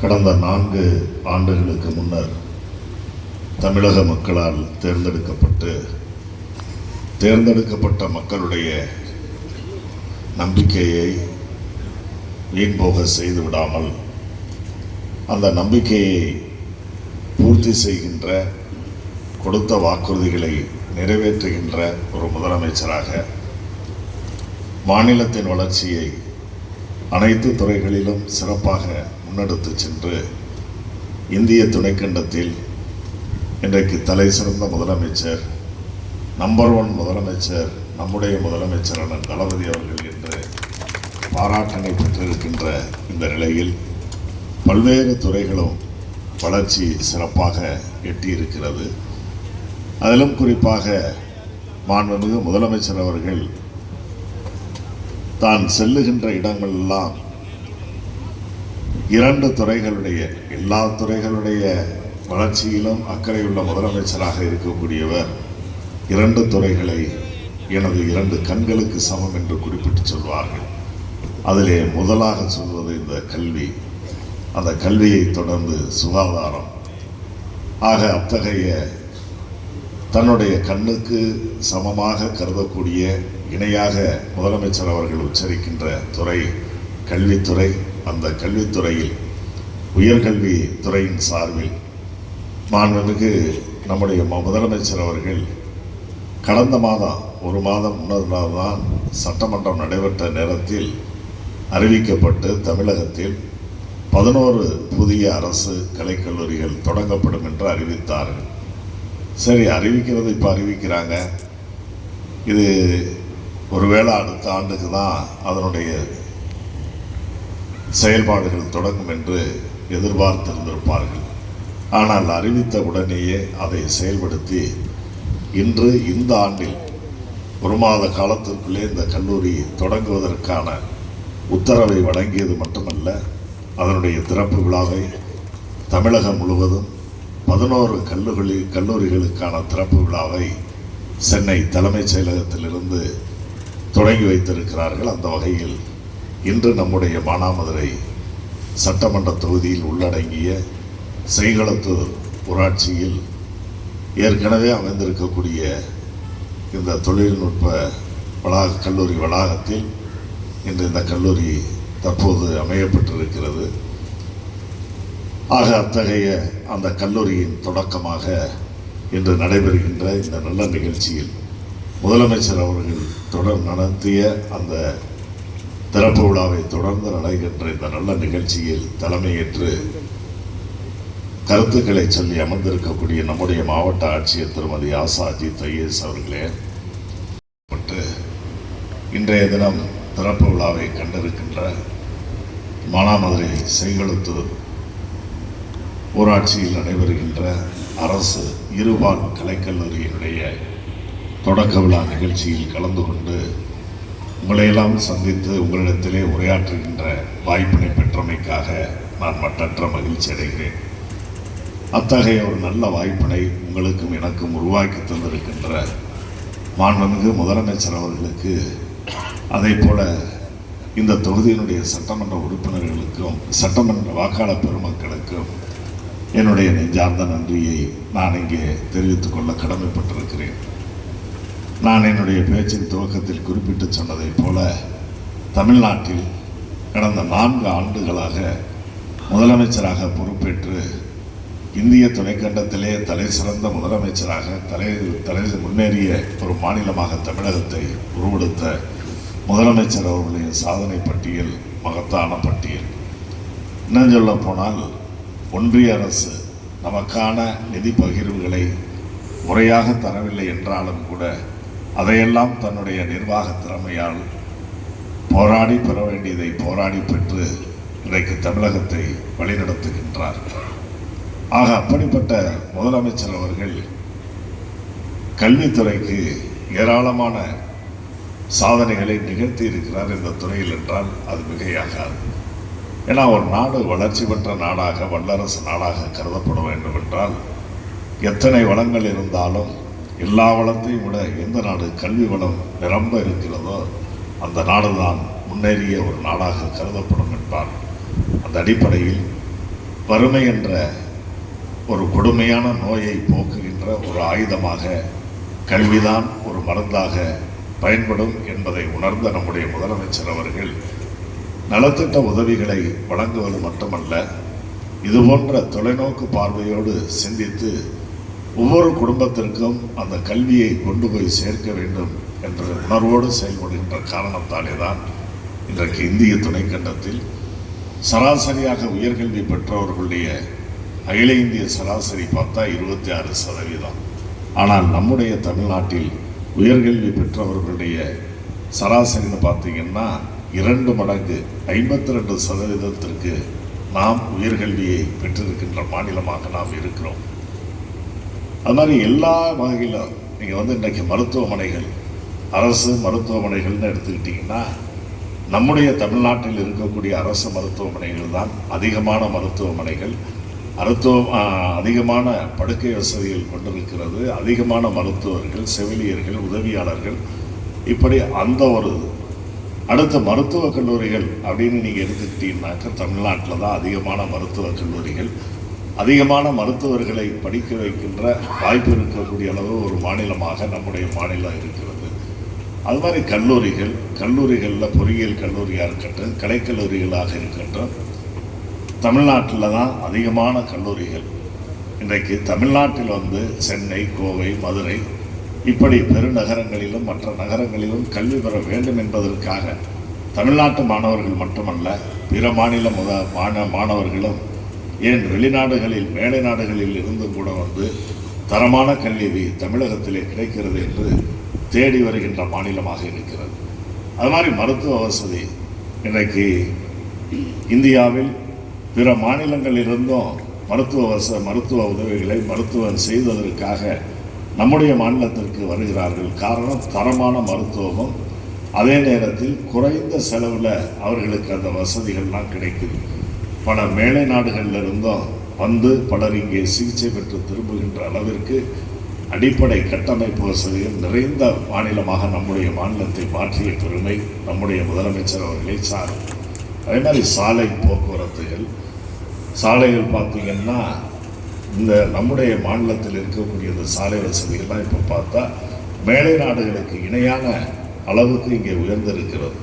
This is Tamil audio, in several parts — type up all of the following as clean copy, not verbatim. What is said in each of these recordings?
கடந்த 4 ஆண்டுகளுக்கு முன்னர் தமிழக மக்களால் தேர்ந்தெடுக்கப்பட்ட மக்களுடைய நம்பிக்கையை வீண்போக செய்து விடாமல் அந்த நம்பிக்கையை பூர்த்தி செய்கின்ற, கொடுத்த வாக்குறுதிகளை நிறைவேற்றுகின்ற ஒரு முதலமைச்சராக மாநிலத்தின் வளர்ச்சியை அனைத்து துறைகளிலும் சிறப்பாக முன்னெடுத்து சென்று இந்திய துணைக்கண்டத்தில் இன்றைக்கு தலை சிறந்த முதலமைச்சர், நம்பர் 1 முதலமைச்சர் நம்முடைய முதலமைச்சரான தளபதி அவர்கள் என்று பாராட்டினை பெற்றிருக்கின்ற இந்த நிலையில் பல்வேறு துறைகளும் வளர்ச்சி சிறப்பாக எட்டியிருக்கிறது. அதிலும் குறிப்பாக மாண்புமிகு முதலமைச்சர் அவர்கள் தான் செல்லுகின்ற இடங்களெல்லாம் 2 துறைகளுடைய, எல்லா துறைகளுடைய வளர்ச்சியிலும் அக்கறையுள்ள முதலமைச்சராக இருக்கக்கூடியவர் 2 துறைகளை எனது 2 கண்களுக்கு சமம் என்று குறிப்பிட்டு சொல்வார்கள். அதிலே முதலாக சொல்வது இந்த கல்வி, அந்த கல்வியை தொடர்ந்து சுகாதாரம். ஆக அத்தகைய தன்னுடைய கண்ணுக்கு சமமாக கருதக்கூடிய, இணையாக முதலமைச்சர் அவர்கள் உச்சரிக்கின்ற துறை கல்வித்துறை. அந்த கல்வித்துறையில் உயர்கல்வி துறையின் சார்பில் மாண்புமிகு நம்முடைய முதலமைச்சர் அவர்கள் கடந்த மாதம், ஒரு மாதம் முன்னதாக தான் சட்டமன்றம் நடைபெற்ற நேரத்தில் அறிவிக்கப்பட்டு தமிழகத்தில் 11 புதிய அரசு கலைக்கல்லூரிகள் தொடங்கப்படும் என்று அறிவித்தார்கள். சரி, அறிவிக்கிறது இப்போ அறிவிக்கிறாங்க, இது ஒருவேளை அடுத்த ஆண்டுக்கு தான் அதனுடைய செயல்பாடுகள் தொடங்கும் என்று எதிர்பார்த்திருந்திருப்பார்கள். ஆனால் அறிவித்த உடனேயே அதை செயல்படுத்தி இன்று இந்த ஆண்டில் 1 மாத காலத்திற்குள்ளே இந்த கல்லூரி தொடங்குவதற்கான உத்தரவை வழங்கியது மட்டுமல்ல, அதனுடைய திறப்பு விழாவை தமிழகம் முழுவதும் 11 கல்லூரிகளுக்கான திறப்பு விழாவை சென்னை தலைமைச் செயலகத்திலிருந்து தொடங்கி வைத்திருக்கிறார்கள். அந்த வகையில் இன்று நம்முடைய மானாமதுரை சட்டமன்ற தொகுதியில் உள்ளடங்கிய செய்களத்தூர் ஊராட்சியில் ஏற்கனவே அமைந்திருக்கக்கூடிய இந்த தொழில்நுட்ப கல்லூரி வளாகத்தில் இன்று இந்த கல்லூரி தற்போது அமையப்பட்டிருக்கிறது. ஆக அத்தகைய அந்த கல்லூரியின் தொடக்கமாக இன்று நடைபெறுகின்ற இந்த நல்ல நிகழ்ச்சியில் முதலமைச்சர் அவர்கள் தொடர் நடத்திய அந்த திறப்பு விழாவை தொடர்ந்து நடைகின்ற இந்த நல்ல நிகழ்ச்சியில் தலைமையேற்று கருத்துக்களை சொல்லி அமர்ந்திருக்கக்கூடிய நம்முடைய மாவட்ட ஆட்சியர் திருமதி ஆசா அஜித் ஐஏஎஸ் அவர்களே, இன்றைய தினம் திறப்பு விழாவை கண்டிருக்கின்ற மானாமதுரை செய்களத்தூர் ஊராட்சியில் நடைபெறுகின்ற அரசு இருபால் கலைக்கல்லூரியினுடைய தொடக்க விழா நிகழ்ச்சியில் கலந்து கொண்டு உங்களையெல்லாம் சந்தித்து உங்களிடத்திலே உரையாற்றுகின்ற வாய்ப்பினை பெற்றமைக்காக நான் மட்டற்ற மகிழ்ச்சி அடைகிறேன். அத்தகைய ஒரு நல்ல வாய்ப்பினை உங்களுக்கும் எனக்கும் உருவாக்கி தந்திருக்கின்ற மாண்புமிகு முதலமைச்சர் அவர்களுக்கு, அதே போல இந்த தொகுதியினுடைய சட்டமன்ற உறுப்பினர்களுக்கும் சட்டமன்ற வாக்காளர் பெருமக்களுக்கும் என்னுடைய நெஞ்சார்ந்த நன்றியை நான் இங்கே தெரிவித்துக் கொள்ள கடமைப்பட்டிருக்கிறேன். நான் என்னுடைய பேச்சின் துவக்கத்தில் குறிப்பிட்டு சொன்னதைப் போல தமிழ்நாட்டில் கடந்த 4 ஆண்டுகளாக முதலமைச்சராக பொறுப்பேற்று இந்திய துணைக்கண்டத்திலே தலை சிறந்த முதலமைச்சராக தலை முன்னேறிய ஒரு மாநிலமாக தமிழகத்தை உருவெடுத்த முதலமைச்சர் அவர்களுடைய சாதனை பட்டியல் மகத்தான பட்டியல். இன்னும் சொல்ல போனால் ஒன்றிய அரசு நமக்கான நிதி பகிர்வுகளை முறையாக தரவில்லை என்றாலும் கூட அதையெல்லாம் தன்னுடைய நிர்வாக திறமையால் போராடி பெற வேண்டியதை போராடி பெற்று இன்றைக்கு தமிழகத்தை வழிநடத்துகின்றார். ஆக அப்படிப்பட்ட முதலமைச்சர் அவர்கள் கல்வித்துறைக்கு ஏராளமான சாதனைகளை நிகழ்த்தி இருக்கிறார் இந்த துறையில் என்றால் அது மிகையாகாது. ஏன்னா ஒரு நாடு வளர்ச்சி பெற்ற நாடாக, வல்லரசு நாடாக கருதப்பட வேண்டும் என்றால் எத்தனை வளங்கள் இருந்தாலும் எல்லா வளத்தையும் விட எந்த நாடு கல்வி வளம் நிரம்ப இருக்கிறதோ அந்த நாடுதான் முன்னேறிய ஒரு நாடாக கருதப்படும் என்பார். அந்த அடிப்படையில் வறுமை என்ற ஒரு கொடுமையான நோயை போக்குகின்ற ஒரு ஆயுதமாக கல்விதான் ஒரு மருந்தாக பயன்படும் என்பதை உணர்ந்த நம்முடைய முதலமைச்சர் அவர்கள் நலத்திட்ட உதவிகளை வழங்குவது மட்டுமல்ல, இதுபோன்ற தொலைநோக்கு பார்வையோடு சிந்தித்து ஒவ்வொரு குடும்பத்திற்கும் அந்த கல்வியை கொண்டு போய் சேர்க்க வேண்டும் என்ற உணர்வோடு செயல்படுகின்ற காரணத்தாலே தான் இன்றைக்கு இந்திய துணைக்கண்டத்தில் சராசரியாக உயர்கல்வி பெற்றவர்களுடைய அகில இந்திய சராசரி பார்த்தா 26%. ஆனால் நம்முடைய தமிழ்நாட்டில் உயர்கல்வி பெற்றவர்களுடைய சராசரின்னு பார்த்தீங்கன்னா 2 மடங்கு 52% நாம் உயர்கல்வியை பெற்றிருக்கின்ற மாநிலமாக நாம் இருக்கிறோம். அது மாதிரி எல்லா வகையிலும் நீங்கள் இன்றைக்கி மருத்துவமனைகள், அரசு மருத்துவமனைகள்னு எடுத்துக்கிட்டிங்கன்னா நம்முடைய தமிழ்நாட்டில் இருக்கக்கூடிய அரசு மருத்துவமனைகள் தான் அதிகமான மருத்துவமனைகள், அதிகமான படுக்கை வசதிகள் கொண்டிருக்கிறது, அதிகமான மருத்துவர்கள், செவிலியர்கள், உதவியாளர்கள், இப்படி அந்த ஒரு அடுத்த மருத்துவக் கல்லூரிகள் அப்படின்னு நீங்கள் எடுத்துக்கிட்டீங்கன்னாக்க தமிழ்நாட்டில் தான் அதிகமான மருத்துவக் கல்லூரிகள், அதிகமான மருத்துவர்களை படிக்க வைக்கின்ற வாய்ப்பு இருக்கக்கூடிய அளவு ஒரு மாநிலமாக நம்முடைய மாநிலம் இருக்கிறது. அது மாதிரி கல்லூரிகளில் பொறியியல் கல்லூரியாக இருக்கட்டும், கலைக்கல்லூரிகளாக இருக்கட்டும், தமிழ்நாட்டில் தான் அதிகமான கல்லூரிகள். இன்றைக்கு தமிழ்நாட்டில் சென்னை, கோவை, மதுரை இப்படி பெருநகரங்களிலும் மற்ற நகரங்களிலும் கல்வி பெற வேண்டும் என்பதற்காக தமிழ்நாட்டு மாணவர்கள் மட்டுமல்ல, பிற மாநில மாணவர்களும், ஏன் வெளிநாடுகளில் மேலை நாடுகளில் இருந்து கூட தரமான கல்வி தமிழகத்திலே கிடைக்கிறது என்று தேடி வருகின்ற மாநிலமாக இருக்கிறது. அது மாதிரி மருத்துவ வசதி இன்றைக்கு இந்தியாவில் பிற மாநிலங்களிலிருந்தும் மருத்துவ உதவிகளை மருத்துவம் செய்வதற்காக நம்முடைய மாநிலத்திற்கு வருகிறார்கள். காரணம், தரமான மருத்துவமும் அதே நேரத்தில் குறைந்த செலவில் அவர்களுக்கு அந்த வசதிகள்லாம் கிடைக்குது. பல மேலை நாடுகளிலிருந்தும் பலர் இங்கே சிகிச்சை பெற்று திரும்புகின்ற அளவிற்கு அடிப்படை கட்டமைப்பு வசதிகள் நிறைந்த மாநிலமாக நம்முடைய மாநிலத்தை மாற்றிய பெருமை நம்முடைய முதலமைச்சர் அவர்களை சாரும். அதே மாதிரி சாலை போக்குவரத்துகள், சாலைகள் பார்த்தீங்கன்னா இந்த நம்முடைய மாநிலத்தில் இருக்கக்கூடிய இந்த சாலை வசதிகள்லாம் இப்போ பார்த்தா மேலை நாடுகளுக்கு இணையான அளவுக்கு இங்கே உயர்ந்திருக்கிறது.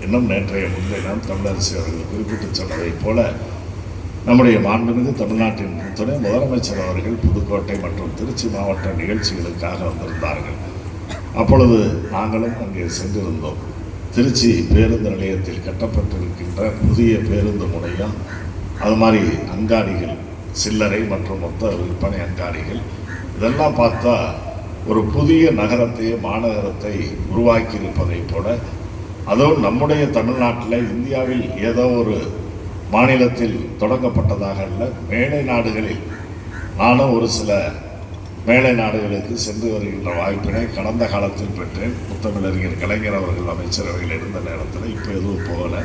இன்னும் நேற்றைய முன்தினம் தமிழரசு அவர்கள் குறிப்பிட்டு சொன்னதைப் போல நம்முடைய மாண்புமிகு தமிழ்நாட்டின் துணை முதலமைச்சர் அவர்கள் புதுக்கோட்டை மற்றும் திருச்சி மாவட்ட நிகழ்ச்சிகளுக்காக வந்திருந்தார்கள். அப்பொழுது நாங்களும் அங்கே சென்றிருந்தோம். திருச்சி பேருந்து நிலையத்தில் கட்டப்பட்டிருக்கின்ற புதிய பேருந்து முனையம், அது மாதிரி அங்காடிகள், சில்லறை மற்றும் மொத்த விற்பனை அங்காடிகள், இதெல்லாம் பார்த்தா ஒரு புதிய மாநகரத்தை உருவாக்கி இருப்பதைப் போல, அதுவும் நம்முடைய தமிழ்நாட்டில் இந்தியாவில் ஏதோ ஒரு மாநிலத்தில் தொடங்கப்பட்டதாக அல்ல, மேலை நாடுகளில் நானும் ஒரு சில மேலை நாடுகளுக்கு சென்று வருகின்ற வாய்ப்பினை கடந்த காலத்தில் பெற்றேன். முத்தமிழறிஞர் கலைஞர் அவர்கள் அமைச்சரவையில் இருந்த நேரத்தில், இப்போ எதுவும் போகலை.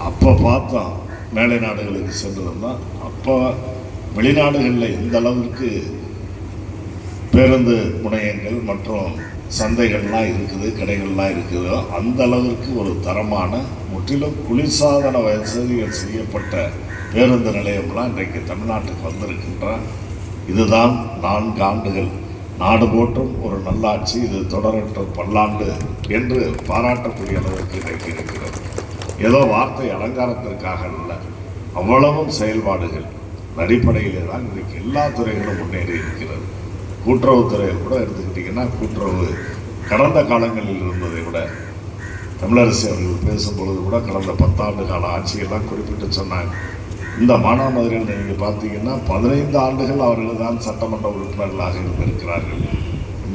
அப்போ பார்த்தோம் மேலை நாடுகளுக்கு சென்றிருந்தோம். அப்போ வெளிநாடுகளில் எந்த அளவிற்கு பேருந்து முனையங்கள் மற்றும் சந்தைகள்லாம் இருக்குது, கடைகள்லாம் இருக்குதோ அந்த அளவிற்கு ஒரு தரமான முற்றிலும் குளிர்சாதன வசதிகள் செய்யப்பட்ட பேருந்து நிலையம்லாம் இன்றைக்கு தமிழ்நாட்டுக்கு வந்திருக்கின்றான். இதுதான் 4 ஆண்டுகள் நாடு போற்றும் ஒரு நல்லாட்சி, இது தொடரட்டும் பல்லாண்டு என்று பாராட்டக்கூடிய அளவிற்கு இன்றைக்கு இருக்கிறது. ஏதோ வார்த்தை அலங்காரத்திற்காக அல்ல, அவ்வளவும் செயல்பாடுகள் அடிப்படையிலே தான் இன்றைக்கு எல்லா துறைகளும் முன்னேறி இருக்கிறது. கூட்டுறவுத்துறையில் கூட எடுத்துக்கிட்டிங்கன்னா, கூட்டுறவு கடந்த காலங்களில் இருந்ததை விட தமிழரசு அவர்கள் பேசும்பொழுது கூட கடந்த 10 ஆண்டு கால ஆட்சியெல்லாம் குறிப்பிட்டு சொன்னாங்க. இந்த மானாமதுரையில் நீங்கள் பார்த்தீங்கன்னா 15 ஆண்டுகள் அவர்கள் தான் சட்டமன்ற உறுப்பினர்களாக இருந்திருக்கிறார்கள்.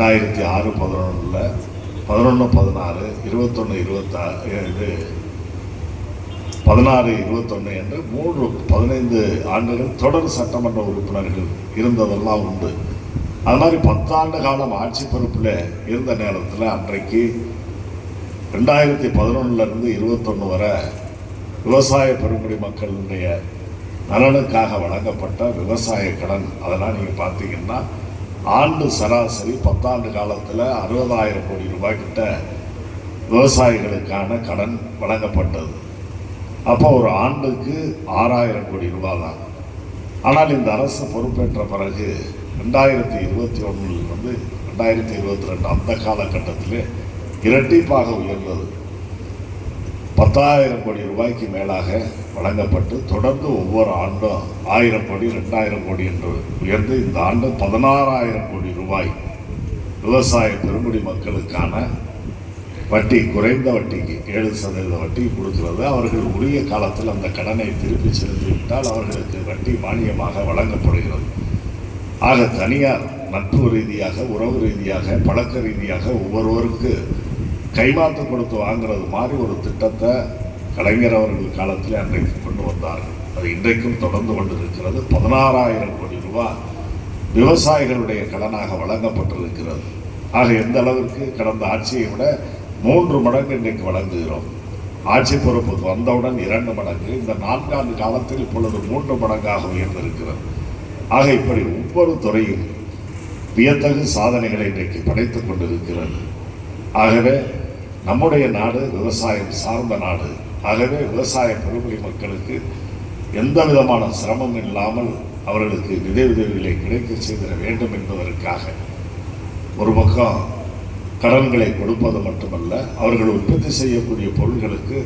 2006, 11, 11, 16, 21, 16, 21 என்று 15 ஆண்டுகள் தொடர் சட்டமன்ற உறுப்பினர்கள் இருந்ததெல்லாம் உண்டு. அது மாதிரி 10 ஆண்டு காலம் ஆட்சி பொறுப்பில் இருந்த நேரத்தில் அன்றைக்கு 2011 21 வரை விவசாய பெருங்குடி மக்களுடைய நலனுக்காக வழங்கப்பட்ட விவசாய கடன், அதெல்லாம் நீங்கள் பார்த்தீங்கன்னா ஆண்டு சராசரி 10 ஆண்டு காலத்தில் 60,000 கோடி ரூபாய் கிட்ட விவசாயிகளுக்கான கடன் வழங்கப்பட்டது. அப்போ ஒரு ஆண்டுக்கு 6,000 கோடி ரூபாய் தான். ஆனால் இந்த அரசு பொறுப்பேற்ற பிறகு 2021 2022 அந்த காலகட்டத்திலே இரட்டிப்பாக உயர்ந்தது. 10,000 கோடி ரூபாய்க்கு மேலாக வழங்கப்பட்டு தொடர்ந்து ஒவ்வொரு ஆண்டும் 1000 கோடி 2000 கோடி என்று உயர்ந்து இந்த ஆண்டு 16,000 கோடி ரூபாய் விவசாய பெருங்குடி மக்களுக்கான வட்டி, குறைந்த வட்டிக்கு 7% வட்டி கொடுக்கிறது. அவர்கள் உரிய காலத்தில் அந்த கடனை திருப்பி செலுத்திவிட்டால் அவர்களுக்கு வட்டி மானியமாக வழங்கப்படுகிறது. ஆக தனியார் நட்பு ரீதியாக, உறவு ரீதியாக, பழக்க ரீதியாக ஒவ்வொருவருக்கு கைமாத்து கொடுத்து வாங்குறது மாதிரி ஒரு திட்டத்தை கலைஞர் அவர்கள் காலத்தில் அன்றைக்கு கொண்டு வந்தார்கள். அது இன்றைக்கும் தொடர்ந்து கொண்டிருக்கிறது. 16,000 கோடி ரூபாய் விவசாயிகளுடைய கடனாக வழங்கப்பட்டிருக்கிறது. ஆக எந்த அளவிற்கு கடந்த ஆட்சியை விட 3 மடங்கு இன்றைக்கு வழங்குகிறோம். ஆட்சி பொறுப்புக்கு வந்தவுடன் 2 மடங்கு, இந்த 4 ஆண்டு காலத்தில் இப்பொழுது 3 மடங்காக உயர்ந்திருக்கிறது. ஆக இப்படி ஒவ்வொரு துறையும் வியத்தகு சாதனைகளை இன்றைக்கு படைத்துக் கொண்டிருக்கிறது. ஆகவே நம்முடைய நாடு விவசாயம் சார்ந்த நாடு. ஆகவே விவசாய பெருங்குடி மக்களுக்கு எந்த விதமான சிரமம் இல்லாமல் அவர்களுக்கு நிதி உதவிகளை கிடைக்க செய்திட வேண்டும் என்பதற்காக ஒரு பக்கம் கடன்களை கொடுப்பது மட்டுமல்ல, அவர்கள் உற்பத்தி செய்யக்கூடிய பொருட்களுக்கு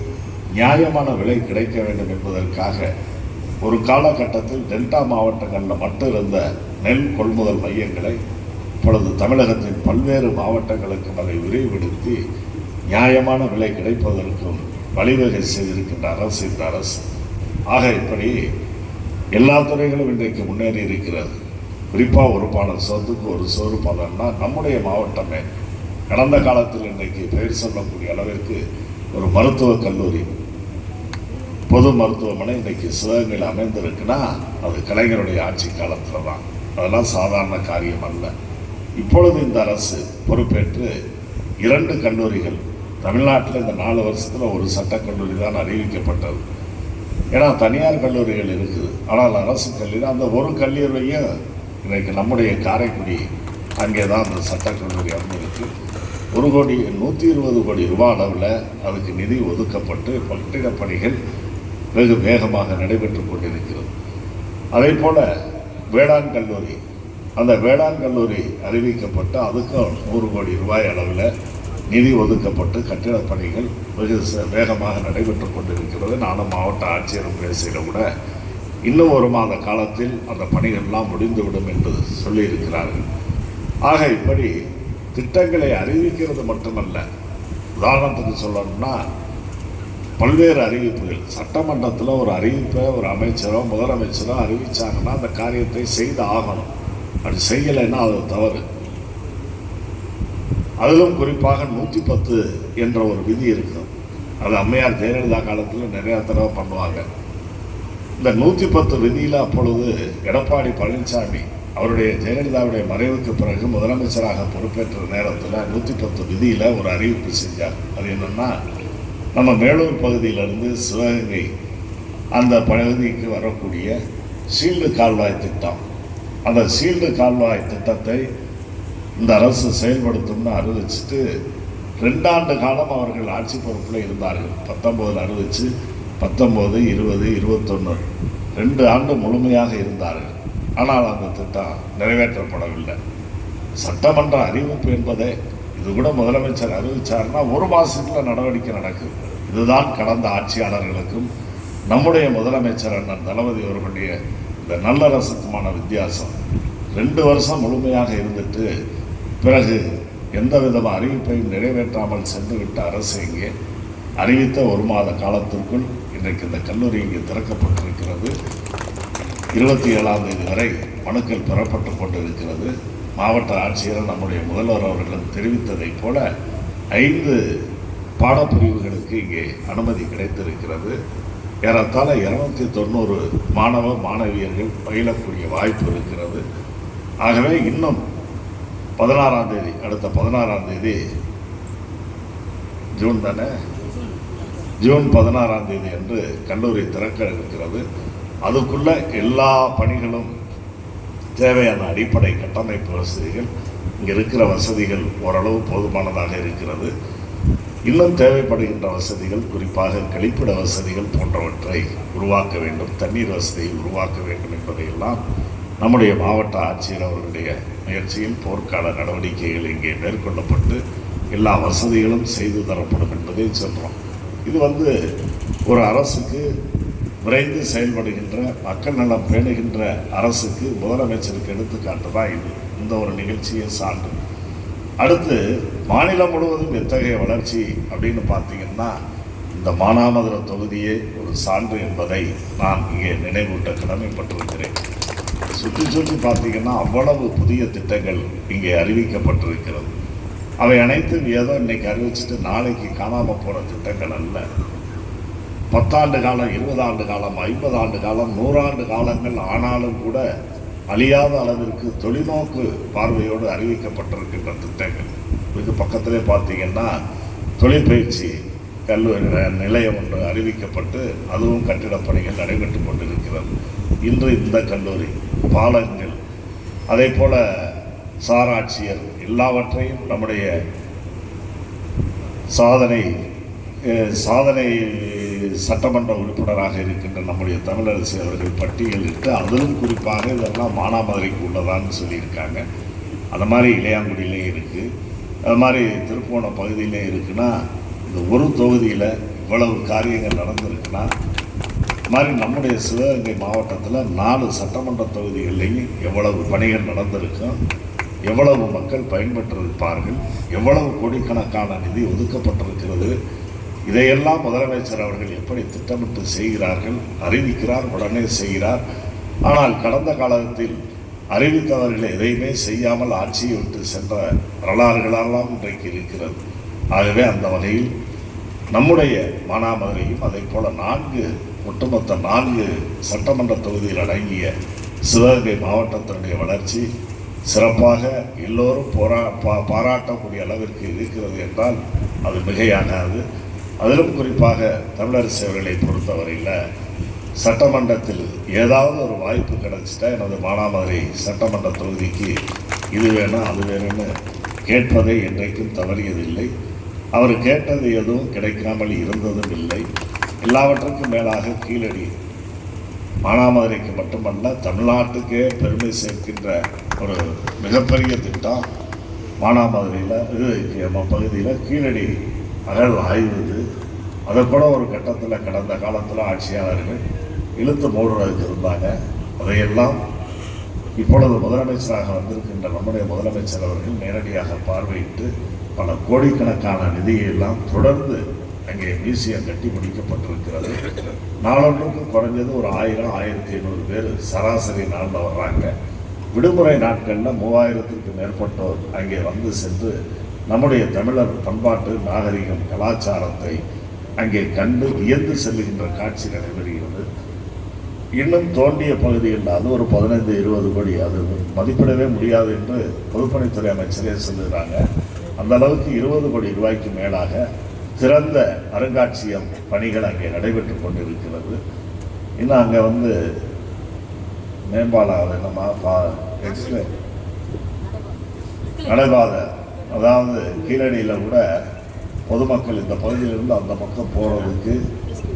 நியாயமான விலை கிடைக்க வேண்டும் என்பதற்காக ஒரு காலகட்டத்தில் டெல்டா மாவட்டங்களில் மட்டும் இருந்த நெல் கொள்முதல் மையங்களை இப்பொழுது தமிழகத்தின் பல்வேறு மாவட்டங்களுக்கும் அதை விரிவுபடுத்தி நியாயமான விலை கிடைப்பதற்கும் வழிவகை செய்திருக்கின்ற அரசு இந்த அரசு. ஆக இப்படி எல்லா துறைகளும் இன்றைக்கு முன்னேறி இருக்கிறது. குறிப்பாக ஒரு பானை சொத்துக்கு ஒரு சோறு பதம்னா நம்முடைய மாவட்டமே கடந்த காலத்தில் இன்றைக்கு பெயர் சொல்லக்கூடிய அளவிற்கு ஒரு மருத்துவக் கல்லூரி, பொது மருத்துவமனை இன்றைக்கு சிவகங்கையில் அமைந்திருக்குன்னா அது கலைஞருடைய ஆட்சி காலத்தில் தான். அதெல்லாம் சாதாரண காரியம் அல்ல. இப்பொழுது இந்த அரசு பொறுப்பேற்று 2 கல்லூரிகள் தமிழ்நாட்டில் இந்த 4 வருஷத்தில் ஒரு சட்டக்கல்லூரி தான் அறிவிக்கப்பட்டது. ஏன்னா தனியார் கல்லூரிகள் இருக்குது, ஆனால் அரசு கல்லூரி அந்த ஒரு கல்லூரியும் இன்றைக்கு நம்முடைய காரைக்குடி அங்கே தான் அந்த சட்டக்கல்லூரி அமைந்திருக்கு. 120 கோடி ரூபாய் அளவில் அதுக்கு நிதி ஒதுக்கப்பட்டு கட்டிடப் பணிகள் வெகு வேகமாக நடைபெற்று கொண்டிருக்கிறது. அதே போல் வேளாண் கல்லூரி, அந்த வேளாண் கல்லூரி அறிவிக்கப்பட்டு அதுக்கும் 100 கோடி ரூபாய் அளவில் நிதி ஒதுக்கப்பட்டு கட்டிடப் பணிகள் வெகு வேகமாக நடைபெற்று கொண்டிருக்கிறது. நானும் மாவட்ட ஆட்சியரும் பேசுகிற கூட இன்னும் 1 மாத காலத்தில் அந்த பணிகள்லாம் முடிந்துவிடும் என்று சொல்லியிருக்கிறார்கள். ஆக இப்படி திட்டங்களை அறிவிக்கிறது மட்டுமல்ல, உதாரணத்துக்கு சொல்லணும்னா பல்வேறு அறிவிப்புகள் சட்டமன்றத்தில் ஒரு அறிவிப்பை ஒரு அமைச்சரோ முதலமைச்சரோ அறிவித்தாங்கன்னா அந்த காரியத்தை செய்து ஆகணும். அப்படி செய்யலைன்னா அது தவறு. அதிலும் குறிப்பாக 110 என்ற ஒரு விதி இருக்கும். அது அம்மையார் ஜெயலலிதா காலத்தில் நிறையா தடவை பண்ணுவாங்க. இந்த 110 விதியில் அப்பொழுது எடப்பாடி பழனிசாமி அவருடைய ஜெயலலிதாவுடைய மறைவுக்கு பிறகு முதலமைச்சராக பொறுப்பேற்ற நேரத்தில் 110 விதியில் ஒரு அறிவிப்பு செஞ்சார். அது என்னென்னா, நம்ம மேலூர் பகுதியிலிருந்து சிவகங்கை அந்த பகுதிக்கு வரக்கூடிய ஷீல்டு கால்வாய் திட்டம், அந்த ஷீல்டு கால்வாய் திட்டத்தை இந்த அரசு செயல்படுத்தும்னு அறிவிச்சுட்டு 2 ஆண்டு காலம் அவர்கள் ஆட்சி பொறுப்பில் இருந்தார்கள். 19 அறிவிச்சு 19, 20, 21 2 ஆண்டு முழுமையாக இருந்தார்கள். ஆனால் அந்த திட்டம் நிறைவேற்றப்படவில்லை. சட்டமன்ற அறிவிப்பு என்பதே இது கூட முதலமைச்சர் அறிவித்தார்னா 1 மாதத்தில் நடவடிக்கை நடக்குது. இதுதான் கடந்த ஆட்சியாளர்களுக்கும் நம்முடைய முதலமைச்சர் அண்ணன் தளபதி அவர்களுடைய இந்த நல்லரசுக்குமான வித்தியாசம். 2 வருஷம் முழுமையாக இருந்துட்டு பிறகு எந்த விதமான அறிவிப்பையும் நிறைவேற்றாமல் சென்றுவிட்ட அரசு இங்கே அறிவித்த 1 மாத காலத்திற்குள் இன்றைக்கு இந்த கல்லூரி இங்கே திறக்கப்பட்டிருக்கிறது. 27ஆம் தேதி வரை மனுக்கள் பெறப்பட்டு கொண்டிருக்கிறது. மாவட்ட ஆட்சியர் நம்முடைய முதல்வர் அவர்கள் தெரிவித்ததைப் போல 5 பாடப்பிரிவுகளுக்கு இங்கே அனுமதி கிடைத்திருக்கிறது. ஏறத்தாழ 290 மாணவ மாணவியர்கள் பயிலக்கூடிய வாய்ப்பு இருக்கிறது. ஆகவே இன்னும் 16ஆம் தேதி, அடுத்த 16ஆம் தேதி ஜூன் 16ஆம் தேதி என்று கல்லூரி திறக்க இருக்கிறது. அதுக்குள்ள எல்லா பணிகளும் தேவையான அடிப்படை கட்டமைப்பு வசதிகள், இங்கே இருக்கிற வசதிகள் ஓரளவு போதுமானதாக இருக்கிறது. இன்னும் தேவைப்படுகின்ற வசதிகள், குறிப்பாக கழிப்பிட வசதிகள் போன்றவற்றை உருவாக்க வேண்டும், தண்ணீர் வசதியை உருவாக்க வேண்டும் என்பதையெல்லாம் நம்முடைய மாவட்ட ஆட்சியர் அவர்களுடைய முயற்சியில் போர்க்கால நடவடிக்கைகள் இங்கே மேற்கொள்ளப்பட்டு எல்லா வசதிகளும் செய்து தரப்படும் என்பதை சொல்கிறோம். இது ஒரு அரசுக்கு விரைந்து செயல்படுகின்ற, மக்கள் நலம் பேணுகின்ற அரசுக்கு முதலமைச்சருக்கு எடுத்துக்காட்டு தான் இது. இந்த ஒரு நிகழ்ச்சியை சான்று. அடுத்து மாநிலம் முழுவதும் எத்தகைய வளர்ச்சி அப்படின்னு பார்த்தீங்கன்னா, இந்த மானாமதுரை தொகுதியே ஒரு சான்று என்பதை நான் இங்கே நினைவூட்ட கடமைப்பட்டிருக்கிறேன். சுற்றி பார்த்தீங்கன்னா அவ்வளவு புதிய திட்டங்கள் இங்கே அறிவிக்கப்பட்டிருக்கிறது. அவை அனைத்தும் ஏதோ இன்னைக்கு அறிவிச்சுட்டு நாளைக்கு காணாமல் போகிற திட்டங்கள் அல்ல. 10 ஆண்டு காலம், 20 ஆண்டு காலம், 50 ஆண்டு காலம், 100 ஆண்டு காலங்கள் ஆனாலும் கூட அழியாத அளவிற்கு தொலைநோக்கு பார்வையோடு அறிவிக்கப்பட்டிருக்கின்ற திட்டங்கள். இதுக்கு பக்கத்திலே பார்த்தீங்கன்னா தொழிற்பயிற்சி கல்லூரி நிலையம் ஒன்று அறிவிக்கப்பட்டு அதுவும் கட்டிடப் பணிகள் நடைபெற்று கொண்டிருக்கிறது. இன்று இந்த கல்லூரி, பாலங்கள், அதே போல சாராட்சியர் எல்லாவற்றையும் நம்முடைய சாதனை சட்டமன்ற உறுப்பினராக இருக்கின்ற நம்முடைய தமிழரசி அவர்கள் பட்டியலிட்டு அதிலும் குறிப்பாக இதெல்லாம் மானாமதுரைக்கு உள்ளதான்னு சொல்லியிருக்காங்க. அது மாதிரி இளையாங்குடியிலே இருக்குது, அது மாதிரி திருப்போணம் பகுதியிலே இருக்குன்னா, இந்த ஒரு தொகுதியில் இவ்வளவு காரியங்கள் நடந்திருக்குன்னா, இது மாதிரி நம்முடைய சிவகங்கை மாவட்டத்தில் 4 சட்டமன்ற தொகுதிகளிலேயும் எவ்வளவு பணிகள் நடந்திருக்கும், எவ்வளவு மக்கள் பயன்பெற்றிருப்பார்கள், எவ்வளவு கோடிக்கணக்கான நிதி ஒதுக்கப்பட்டிருக்கிறது, இதையெல்லாம் முதலமைச்சர் அவர்கள் எப்படி திட்டமிட்டு செய்கிறார்கள், அறிவிக்கிறார், உடனே செய்கிறார். ஆனால் கடந்த காலத்தில் அறிவித்தவர்கள் எதையுமே செய்யாமல் ஆட்சியை விட்டு சென்ற வரலாறுகளெல்லாம் இன்றைக்கு இருக்கிறது. ஆகவே அந்த வகையில் நம்முடைய மானாமதுரையும் அதை போல ஒட்டுமொத்த 4 சட்டமன்ற தொகுதியில் அடங்கிய சிவகங்கை மாவட்டத்தினுடைய வளர்ச்சி சிறப்பாக எல்லோரும் பாராட்டக்கூடிய அளவிற்கு இருக்கிறது என்றால் அது மிகையாகாது. அதிலும் குறிப்பாக தமிழரசு அவர்களை பொறுத்தவரையில் சட்டமன்றத்தில் ஏதாவது ஒரு வாய்ப்பு கிடைச்சிட்டா எனது மானாமதுரை சட்டமன்ற தொகுதிக்கு இது வேணும் அது வேணும்னு கேட்பதை என்றைக்கும் தவறியதில்லை. அவர் கேட்டது எதுவும் கிடைக்காமல் இருந்ததும் இல்லை. எல்லாவற்றுக்கும் மேலாக கீழடி மானாமதுரைக்கு மட்டுமல்ல தமிழ்நாட்டுக்கே பெருமை சேர்க்கின்ற ஒரு மிகப்பெரிய திட்டம் மானாமதுரையில் இது பகுதியில் கீழடி அகழ் ஆய்வு. அதை கூட ஒரு கட்டத்தில் கடந்த காலத்தில் ஆட்சியாளர்கள் இழுத்து மூடுறதுக்கு இருந்தாங்க. அதையெல்லாம் இப்பொழுது முதலமைச்சராக வந்திருக்கின்ற நம்முடைய முதலமைச்சர் அவர்கள் நேரடியாக பார்வையிட்டு பல கோடிக்கணக்கான நிதியெல்லாம் தொடர்ந்து அங்கே மியூசியம் கட்டி முடிக்கப்பட்டிருக்கிறது. நாளொன்றுக்கு குறைஞ்சது ஒரு 1000-1500 பேர் சராசரி நாளில் வர்றாங்க. விடுமுறை நாட்களில் 3000த்திற்கு மேற்பட்டோர் அங்கே வந்து சென்று நம்முடைய தமிழர் பண்பாட்டு நாகரிகம் கலாச்சாரத்தை அங்கே கண்டு வியந்து செல்லுகின்ற காட்சி நடைபெறுகிறது. இன்னும் தோண்டிய பகுதியில் அது ஒரு 15-20 கோடி, அது மதிப்பிடவே முடியாது என்று பொதுப்பணித்துறை அமைச்சரே சொல்லுகிறாங்க. அந்த அளவுக்கு 20 கோடி ரூபாய்க்கு மேலாக திறந்த அருங்காட்சியகம் பணிகள் அங்கே நடைபெற்று கொண்டிருக்கிறது. இன்னும் அங்கே மேம்பாலம் நடைபாதை, அதாவது கீழடியில் கூட பொதுமக்கள் இந்த பகுதியிலிருந்து அந்த பக்கம் போகிறதுக்கு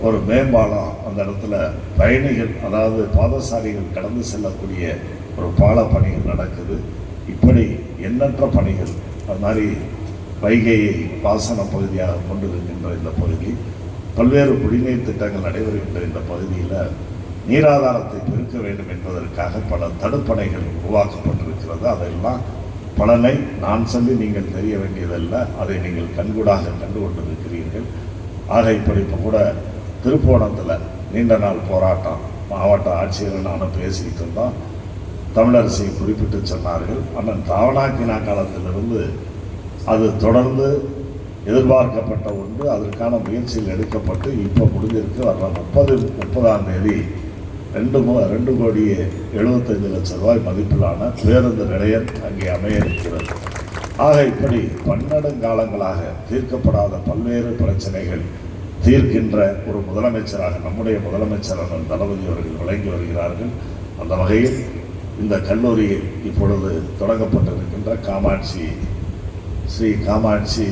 ஒரு மேம்பாலம், அந்த இடத்துல பயணிகள் அதாவது பாதசாரிகள் கடந்து செல்லக்கூடிய ஒரு பால பணிகள் நடக்குது. இப்படி எண்ணற்ற பணிகள். அது மாதிரி வைகையை பாசன பகுதியாக கொண்டிருக்கின்ற இந்த பகுதி, பல்வேறு குடிநீர் திட்டங்கள் நடைபெறுகின்ற இந்த பகுதியில் நீராதாரத்தை பெருக்க வேண்டும் என்பதற்காக பல தடுப்பணைகள் உருவாக்கப்பட்டிருக்கிறது. அதெல்லாம் பலனை நான் சொல்லி நீங்கள் தெரிய வேண்டியதல்ல, அதை நீங்கள் கண்கூடாக கண்டு கொண்டிருக்கிறீர்கள். ஆக இப்படி இப்போ கூட திருப்போணத்தில் நீண்ட நாள் போராட்டம், மாவட்ட ஆட்சியர் நானும் பேசிக்கிட்டு இருந்தோம். தமிழரசியை குறிப்பிட்டு சொன்னார்கள். அண்ணன் தாவணாக்கினா காலத்திலிருந்து அது தொடர்ந்து எதிர்பார்க்கப்பட்ட ஒன்று, அதற்கான முயற்சியில் எடுக்கப்பட்டு இப்போ முடிஞ்சிருக்கு. வர்ற 30ஆம் தேதி 2,75,00,000 ரூபாய் மதிப்பிலான பேருந்து நிலையம் அங்கே அமைய இருக்கிறது. ஆக இப்படி பன்னெடுங்காலங்களாக தீர்க்கப்படாத பல்வேறு பிரச்சனைகள் தீர்க்கின்ற ஒரு முதலமைச்சராக நம்முடைய முதலமைச்சர் அண்ணன் தளபதி அவர்கள் விளங்கி வருகிறார்கள். அந்த வகையில் இந்த கல்லூரியில் இப்பொழுது தொடங்கப்பட்டிருக்கின்ற ஸ்ரீ காமாட்சி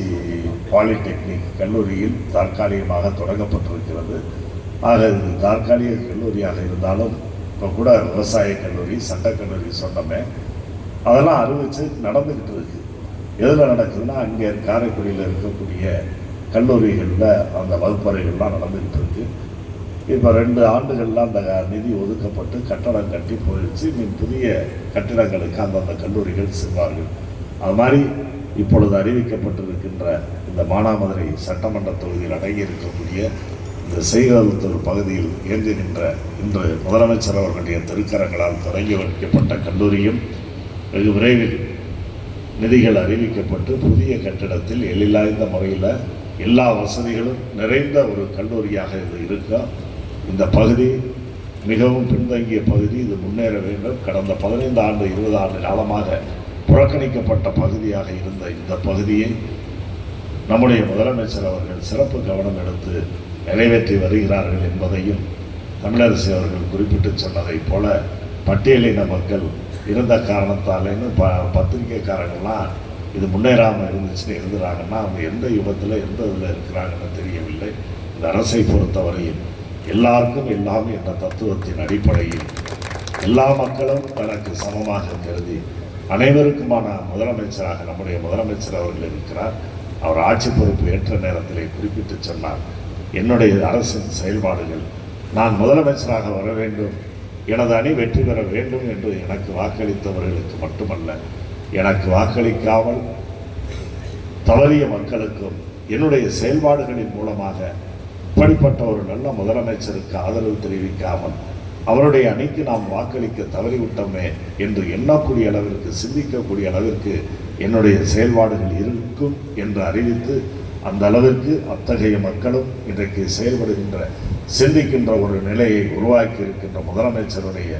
பாலிடெக்னிக் கல்லூரியில் தற்காலிகமாக தொடங்கப்பட்டிருக்கிறது. ஆக இது தற்காலிக கல்லூரியாக இருந்தாலும் இப்போ கூட விவசாய கல்லூரி, சட்டக்கல்லூரி சொன்னமே, அதெல்லாம் அறிவித்து நடந்துக்கிட்டு இருக்கு. எதில் நடக்குதுன்னா, அங்கே காரைக்குடியில் இருக்கக்கூடிய கல்லூரிகளில் அந்த வகுப்பறைகள்லாம் நடந்துக்கிட்டு இருக்கு. இப்போ 2 ஆண்டுகள்லாம் அந்த நிதி ஒதுக்கப்பட்டு கட்டடம் கட்டி போயிடுச்சு. இன்னும் புதிய கட்டிடங்களுக்கு அந்தந்த கல்லூரிகள் செல்வார்கள். அது மாதிரி இப்பொழுது அறிவிக்கப்பட்டிருக்கின்ற இந்த மானாமதுரை சட்டமன்ற தொகுதியில் அடங்கி இருக்கக்கூடிய இந்த செய்கல்தூர் பகுதியில் இயங்குகின்ற இன்று முதலமைச்சர் அவர்களுடைய திருக்கரங்களால் தொடங்கி வைக்கப்பட்ட கல்லூரியும் வெகு விரைவில் நிதிகள் அறிவிக்கப்பட்டு புதிய கட்டிடத்தில் எழிலாய்ந்த முறையில் எல்லா வசதிகளும் நிறைந்த ஒரு கல்லூரியாக இது இருக்கும். இந்த பகுதி மிகவும் பின்தங்கிய பகுதி, இது முன்னேற வேண்டும். கடந்த 15 ஆண்டு 20 ஆண்டு காலமாக புறக்கணிக்கப்பட்ட பகுதியாக இருந்த இந்த பகுதியை நம்முடைய முதலமைச்சர் அவர்கள் சிறப்பு கவனம் எடுத்து நிறைவேற்றி வருகிறார்கள் என்பதையும் தமிழரசி அவர்கள் குறிப்பிட்டு சொன்னதைப் போல பட்டியலின மக்கள் இருந்த காரணத்தாலேன்னு பத்திரிகைக்காரங்கள்லாம் இது முன்னேறாமல் இருந்துச்சுன்னு எழுதுகிறாங்கன்னா அவங்க எந்த யுகத்தில் எந்த இதில் இருக்கிறாங்கன்னு தெரியவில்லை. இந்த அரசை பொறுத்தவரையில் எல்லாருக்கும் எல்லாம் என்ற தத்துவத்தின் அடிப்படையில் எல்லா மக்களும் தனக்கு சமமாக கருதி அனைவருக்குமான முதலமைச்சராக நம்முடைய முதலமைச்சர் அவர்கள் இருக்கிறார். அவர் ஆட்சி பொறுப்பு ஏற்ற நேரத்திலே குறிப்பிட்டு சொன்னார், என்னுடைய அரசின் செயல்பாடுகள், நான் முதலமைச்சராக வர வேண்டும், எனது அணி வெற்றி பெற வேண்டும் என்று எனக்கு வாக்களித்தவர்களுக்கு மட்டுமல்ல, எனக்கு வாக்களிக்காமல் தவறிய மக்களுக்கும் என்னுடைய செயல்பாடுகளின் மூலமாக இப்படிப்பட்ட ஒரு நல்ல முதலமைச்சருக்கு ஆதரவு தெரிவிக்காமல் அவருடைய அணிக்கு நாம் வாக்களிக்க தவறிவிட்டோமே என்று எண்ணக்கூடிய அளவிற்கு, சிந்திக்கக்கூடிய அளவிற்கு என்னுடைய செயல்பாடுகள் இருக்கும் என்று அறிவித்து அந்த அளவிற்கு அத்தகைய மக்களும் இன்றைக்கு செயல்படுகின்ற சிந்திக்கின்ற ஒரு நிலையை உருவாக்கி இருக்கின்ற முதலமைச்சருடைய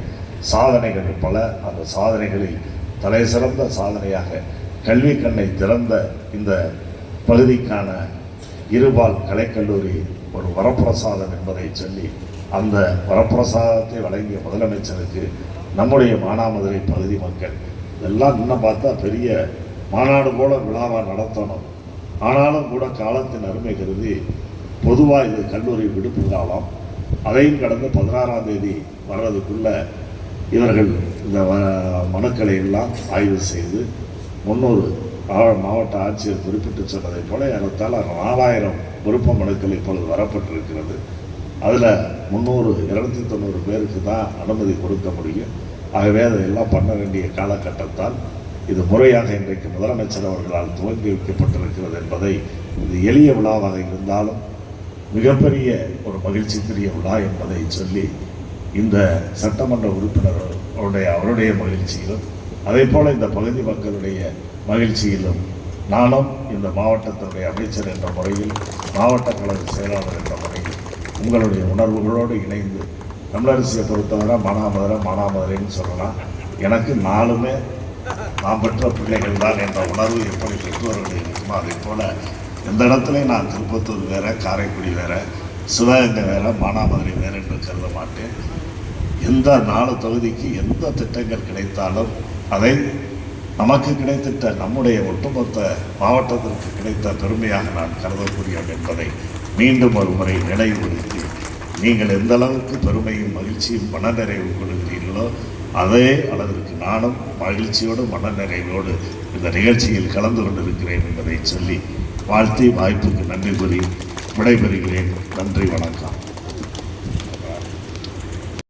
சாதனைகள் பல. அந்த சாதனைகளில் தலை சிறந்த சாதனையாக கல்வி கண்ணை திறந்த இந்த பகுதிக்கான இருபால் கலைக்கல்லூரி ஒரு வரப்பிரசாதம் என்பதை சொல்லி அந்த வரப்பிரசாதத்தை வழங்கிய முதலமைச்சருக்கு நம்முடைய மானாமதுரை பகுதி மக்கள் இதெல்லாம் இன்னும் பார்த்தா பெரிய மாநாடு போல விழாவாக நடத்தணும். ஆனாலும் கூட காலத்தின் அருமை கருதி பொதுவாக இது கல்லூரி விடுப்பு காலம், அதையும் கடந்து 16ஆம் தேதி வர்றதுக்குள்ள இவர்கள் இந்த மனுக்களை எல்லாம் ஆய்வு செய்து 300 மாவட்ட ஆட்சியர் குறிப்பிட்டு சொன்னதை போல ஏறத்தாழ 4000 விருப்ப மனுக்கள் இப்பொழுது வரப்பட்டிருக்கிறது. அதில் 290 பேருக்கு தான் அனுமதி கொடுக்க முடியும். ஆகவே அதையெல்லாம் பண்ண வேண்டிய காலகட்டத்தால் இது முறையாக இன்றைக்கு முதலமைச்சர் அவர்களால் துவங்கி வைக்கப்பட்டிருக்கிறது என்பதை, இது எளிய விழாவாக இருந்தாலும் மிகப்பெரிய ஒரு மகிழ்ச்சிக்குரிய விழா என்பதை சொல்லி இந்த சட்டமன்ற உறுப்பினர் அவருடைய மகிழ்ச்சியிலும் அதே போல் இந்த பகுதி மக்களுடைய மகிழ்ச்சியிலும் நானும் இந்த மாவட்டத்தினுடைய அமைச்சர் என்ற முறையில், மாவட்ட கழக செயலாளர் என்ற முறையில் உங்களுடைய உணர்வுகளோடு இணைந்து தமிழரசியை பொறுத்தவரை மானாமதுரைன்னு சொல்லலாம். எனக்கு 4மே நான் பெற்ற பிள்ளைகள் தான் என்ற உணர்வு எப்படி பெற்றோர்கள் இருக்குமோ அதே போல் எந்த இடத்துலையும் நான் திருப்பத்தூர் வேறு, காரைக்குடி வேறு, சிவகங்கை வேறு, மானாமதுரை வேறு என்று கருத மாட்டேன். எந்த 4 தொகுதிக்கு எந்த திட்டங்கள் கிடைத்தாலும் அதை நமக்கு கிடைத்திட்ட நம்முடைய ஒட்டுமொத்த மாவட்டத்திற்கு கிடைத்த பெருமையாக நான் கருதக்கூடியவன் என்பதை மீண்டும் ஒரு முறை நினைவுபடுத்தி, நீங்கள் எந்த அளவுக்கு பெருமையும் மகிழ்ச்சியும் மனநிறைவு கொள்கிறீர்களோ அதே அளவிற்கு நானும் மகிழ்ச்சியோடு மனநிறைவோடு இந்த நிகழ்ச்சியில் கலந்து கொண்டிருக்கிறேன் என்பதை சொல்லி வாழ்த்தி வாய்ப்புக்கு நன்றி கூறி விடைபெறுகிறேன். நன்றி, வணக்கம்.